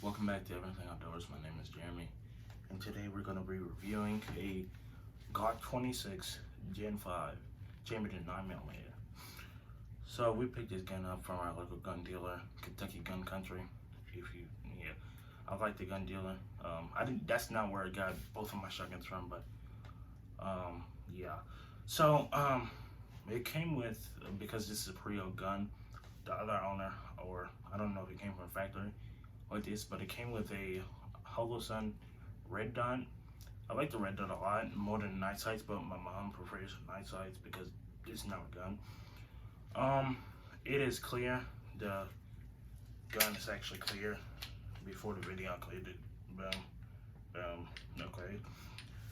Welcome back to Everything Outdoors. My name is Jeremy, and today we're going to be reviewing a Glock 26 Gen 5 chambered in 9mm. So we picked this gun up from our local gun dealer, Kentucky Gun Country. I like the gun dealer. That's not where I got both of my shotguns from, but yeah. So it came with, because this is a pre-owned gun, the other owner, or I don't know if it came from a factory like this, but it came with a Holosun red dot. I like the red dot a lot more than night sights, but my mom prefers night sights because it's not a gun. It is clear. The gun is actually clear. Before the video, I cleared it. Boom. Okay.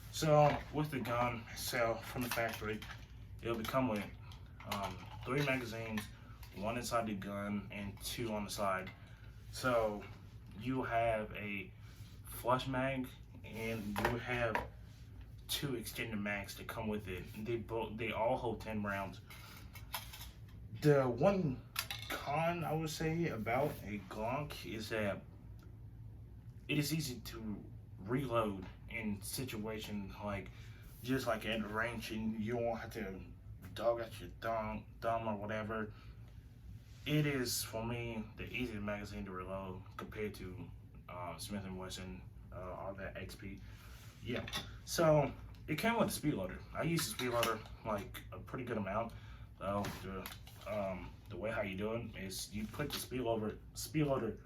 So with the gun itself from the factory, it'll come with 3 magazines, 1 inside the gun and 2 on the side. So you have a flush mag and you have 2 extended mags that come with it. They all hold 10 rounds. The one con I would say about a Glock is that it is easy to reload in situations like just like at range, and you won't have to dog at your thumb or whatever. It is, for me, the easiest magazine to reload compared to Smith & Wesson, all that XP. Yeah, so it came with a speed loader. I use the speed loader like a pretty good amount. The way how you do it is you put the speed loader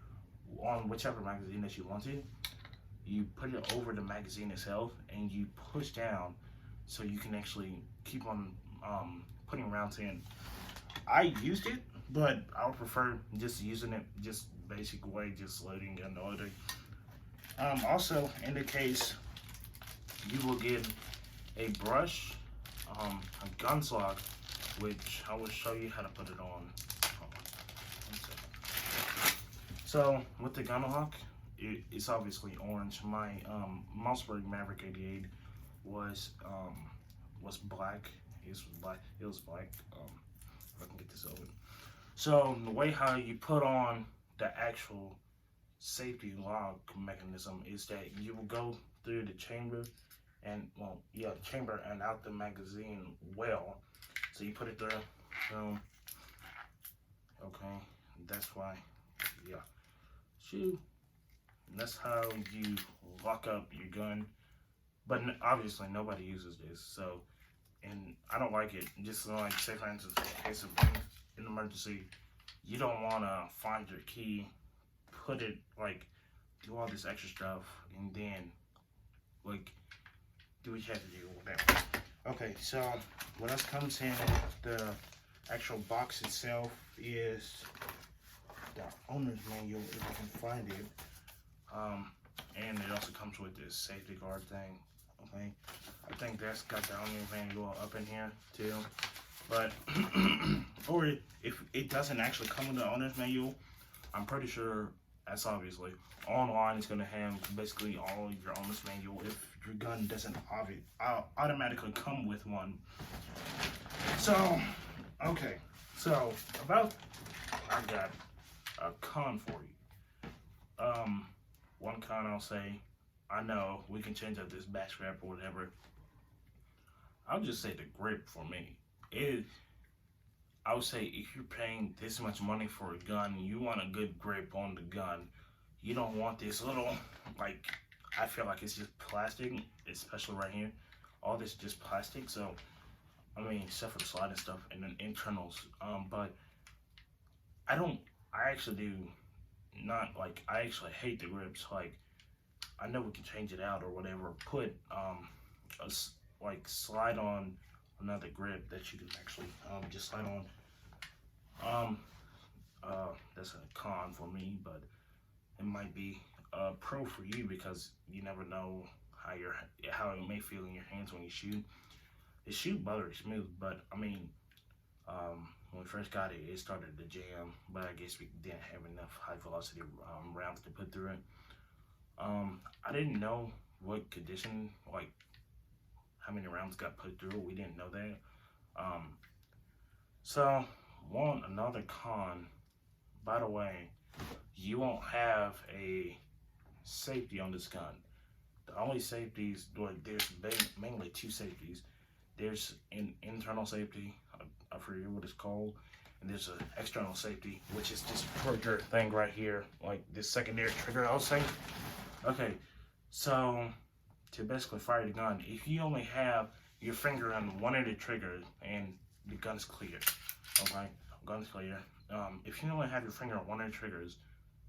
on whichever magazine that you want to. You put it over the magazine itself and you push down so you can actually keep on putting rounds in. I used it, but I would prefer just using it just basic way, just loading and unloading. Also, in the case, you will get a brush, a gun slot, which I will show you how to put it on. So with the gun lock, it's obviously orange. My Mossberg Maverick 88 was black. It was black. If I can get this open. So the way how you put on the actual safety lock mechanism is that you will go through the chamber and chamber and out the magazine well. So you put it through. Okay, that's why. Yeah. Shoot. That's how you lock up your gun. But obviously nobody uses this, so, and I don't like it. Just like, say for instance, in case of an emergency, you don't want to find your key, put it, like, do all this extra stuff, and then, like, do what you have to do, whatever. Okay, so what else comes in the actual box itself is the owner's manual, if I can find it. And it also comes with this safety guard thing. Okay, I think that's got the owner's manual up in here too. But or if it doesn't actually come with the owner's manual, I'm pretty sure that's obviously online. It's gonna have basically all of your owner's manual if your gun doesn't automatically come with one. So okay, so I got a con for you. One con I'll say, I know we can change up this back strap or whatever. I'll just say the grip for me. I would say if you're paying this much money for a gun, you want a good grip on the gun. You don't want this little, like, I feel like it's just plastic, especially right here. All this is just plastic, so, I mean, except for the sliding stuff and then internals. But I actually do not, like, I actually hate the grips. Like, I know we can change it out or whatever, put, like, slide on another grip that you can actually just slide on. That's a con for me, but it might be a pro for you because you never know how it may feel in your hands when you shoot. It shoot buttery smooth, but I mean, when we first got it, it started to jam, but I guess we didn't have enough high velocity rounds to put through it. I didn't know what condition, like how many rounds got put through. We didn't know that. So another con, by the way, you won't have a safety on this gun. The only safeties, well, there's mainly two safeties. There's an internal safety, I forget what it's called, and there's an external safety, which is this trigger thing right here, like this secondary trigger I was saying. Okay, so to basically fire the gun, if you only have your finger on one of the triggers and the gun's clear, okay, gun's clear. If you only have your finger on one of the triggers,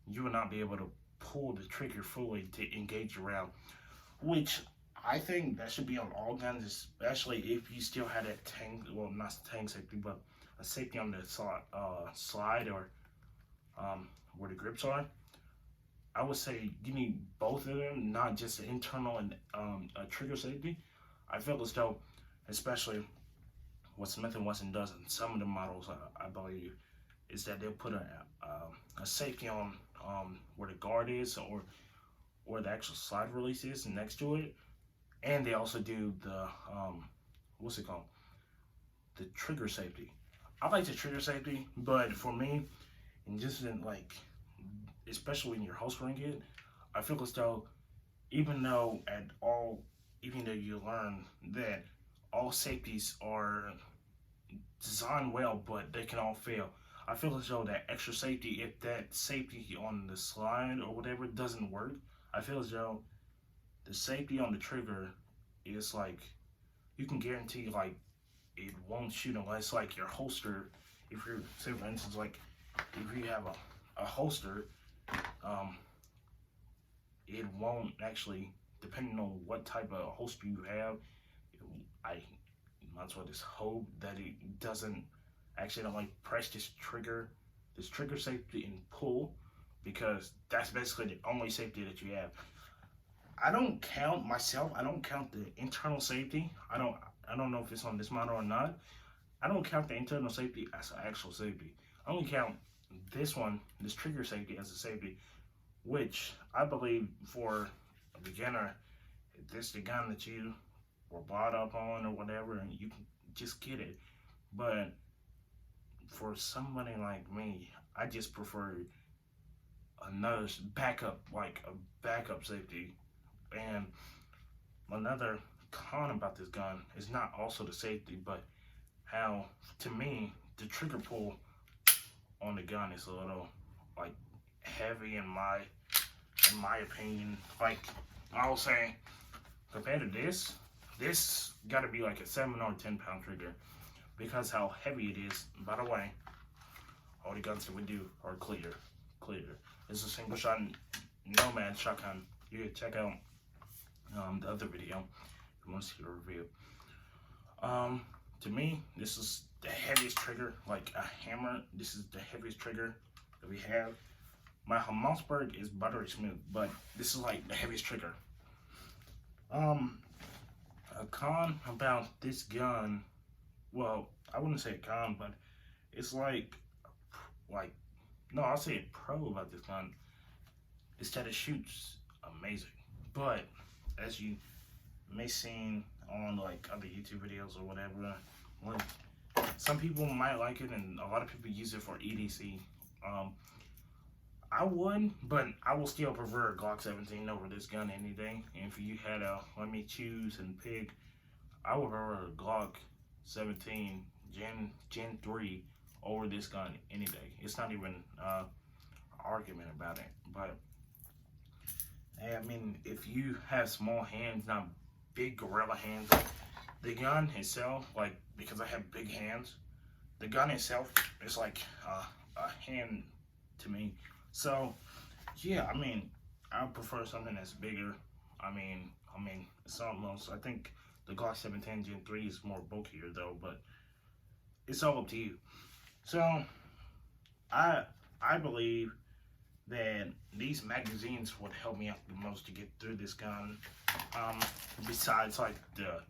you will not be able to pull the trigger fully to engage the round, which I think that should be on all guns, especially if you still had that tank, well, not tank safety, but a safety on the slide or where the grips are. I would say you need both of them, not just the internal and a trigger safety. I feel as though, especially what Smith & Wesson does in some of the models, I believe, is that they'll put a safety on where the guard is or the actual slide release is next to it, and they also do the what's it called, the trigger safety. I like the trigger safety, but for me, and just in like, especially when you're holstering it, I feel as though even though you learn that all safeties are designed well, but they can all fail. I feel as though that extra safety, if that safety on the slide or whatever doesn't work, I feel as though the safety on the trigger is like, you can guarantee like it won't shoot unless like your holster, if you're, say for instance, like if you have a holster, it won't actually, depending on what type of holster you have, I might as well just hope that it doesn't accidentally press this trigger safety and pull, because that's basically the only safety that you have. I don't count the internal safety. I don't know if it's on this model or not. I don't count the internal safety as an actual safety. I only count this trigger safety as a safety, which I believe for a beginner, if this is the gun that you were brought up on or whatever, and you can just get it. But for somebody like me, I just prefer another backup, like a backup safety. And another con about this gun is not also the safety, but how, to me, the trigger pull on the gun is a little like heavy in my opinion. Like I was saying, compared to this gotta be like a 7 or 10 pound trigger, because how heavy it is. By the way, all the guns that we do are clear. It's a single shot Nomad shotgun. You can check out the other video if you want to see the review. To me, this is the heaviest trigger, like a hammer. This is the heaviest trigger that we have. My Mossberg is buttery smooth, but this is like the heaviest trigger. A con about this gun, well, I wouldn't say a con, but it's like, no, I'll say a pro about this gun, is that it shoots amazing. But as you may seen on like other YouTube videos or whatever, when some people might like it and a lot of people use it for EDC. I would, but I will still prefer a Glock 17 over this gun any day. And if you had to let me choose and pick, I would prefer a Glock 17 Gen 3 over this gun any day. It's not even an argument about it. But I mean, if you have small hands, not big gorilla hands, the gun itself, like, because I have big hands, the gun itself is like a hand to me. So yeah, I mean, I prefer something that's bigger. I mean, it's almost, I think the Glock 17 Gen 3 is more bulkier though, but it's all up to you. So I believe that these magazines would help me out the most to get through this gun. Besides like the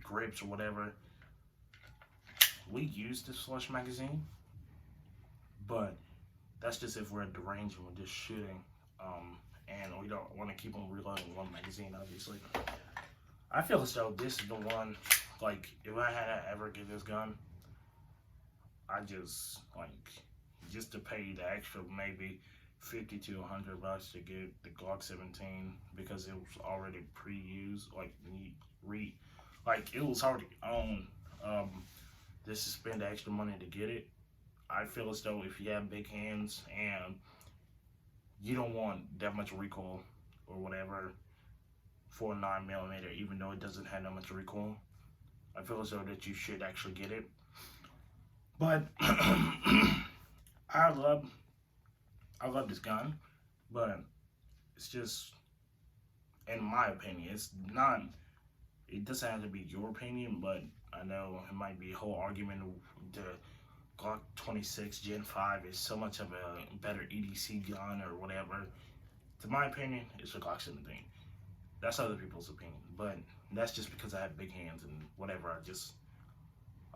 grips or whatever, we use this flush magazine, but that's just if we're at the range and we're just shooting, and we don't want to keep on reloading one magazine, obviously. I feel as though this is the one, like, if I had to ever get this gun, I just, like, just to pay the extra maybe 50 to $100 to get the Glock 17 because it was already pre-used, like like it was already on. Just to spend the extra money to get it. I feel as though if you have big hands and you don't want that much recoil or whatever for a 9mm, even though it doesn't have that much recoil, I feel as though that you should actually get it. But I love this gun, but it's just, in my opinion, it's not. It doesn't have to be your opinion, but I know it might be a whole argument of the Glock 26 Gen 5 is so much of a better EDC gun or whatever. To my opinion, it's a Glock 17. That's other people's opinion, but that's just because I have big hands and whatever. I just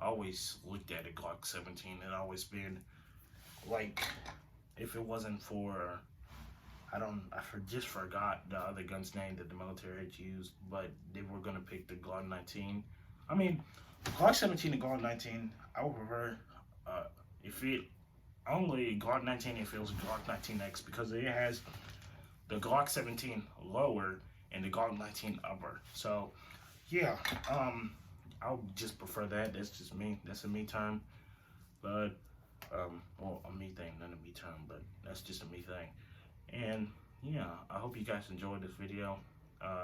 always looked at a Glock 17 and always been like, if it wasn't for, just forgot the other gun's name that the military had used, but they were gonna pick the Glock 19. I mean, Glock 17 and Glock 19, I would prefer if it only Glock 19 if it was Glock 19X, because it has the Glock 17 lower and the Glock 19 upper. So yeah, I would just prefer that. That's just me. That's a me term, but well, a me thing, not a me term, but that's just a me thing. And yeah, I hope you guys enjoyed this video.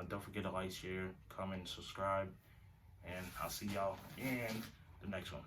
Don't forget to like, share, comment, and subscribe. And I'll see y'all in the next one.